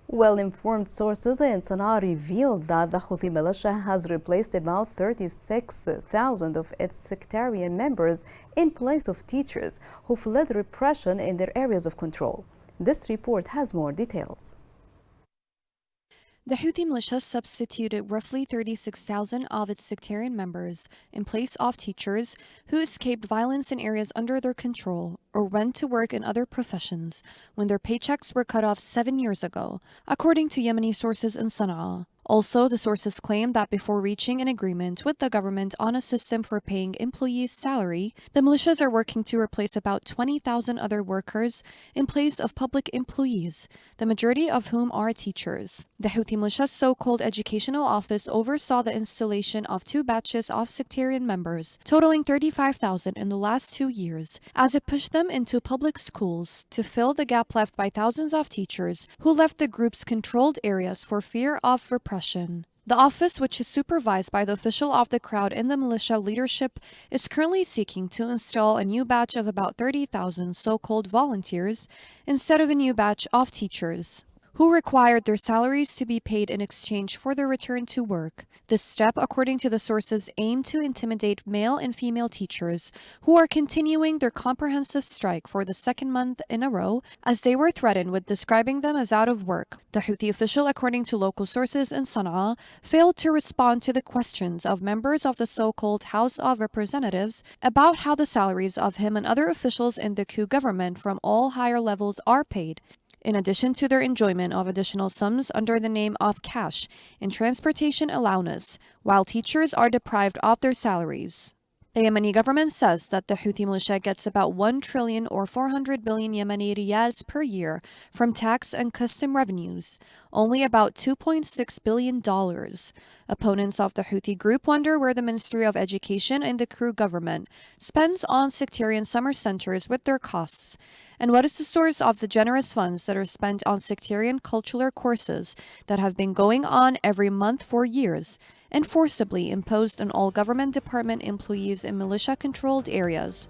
Well-informed sources in Sana'a revealed that the Houthi militia has replaced about 36,000 of its sectarian members in place of teachers who fled repression in their areas of control. This report has more details. The Houthi militia substituted roughly 36,000 of its sectarian members in place of teachers who escaped violence in areas under their control or went to work in other professions when their paychecks were cut off 7 years ago, according to Yemeni sources in Sana'a. Also, the sources claim that before reaching an agreement with the government on a system for paying employees' salary, the militias are working to replace about 20,000 other workers in place of public employees, the majority of whom are teachers. The Houthi militia's so-called educational office oversaw the installation of 2 batches of sectarian members, totaling 35,000 in the last 2 years, as it pushed them into public schools to fill the gap left by thousands of teachers who left the group's controlled areas for fear of repression. The office, which is supervised by the official of the crowd in the militia leadership, is currently seeking to install a new batch of about 30,000 so-called volunteers instead of a new batch of teachers, who required their salaries to be paid in exchange for their return to work. This step, according to the sources, aimed to intimidate male and female teachers who are continuing their comprehensive strike for the second month in a row, as they were threatened with describing them as out of work. The Houthi official, according to local sources in Sana'a, failed to respond to the questions of members of the so-called House of Representatives about how the salaries of him and other officials in the coup government from all higher levels are paid, in addition to their enjoyment of additional sums under the name of cash and transportation allowance, while teachers are deprived of their salaries. The Yemeni government says that the Houthi militia gets about 1 trillion or 400 billion Yemeni riyals per year from tax and custom revenues, only about $2.6 billion. Opponents of the Houthi group wonder where the Ministry of Education and the coup government spends on sectarian summer centers with their costs, and what is the source of the generous funds that are spent on sectarian cultural courses that have been going on every month for years and forcibly imposed on all government department employees in militia-controlled areas.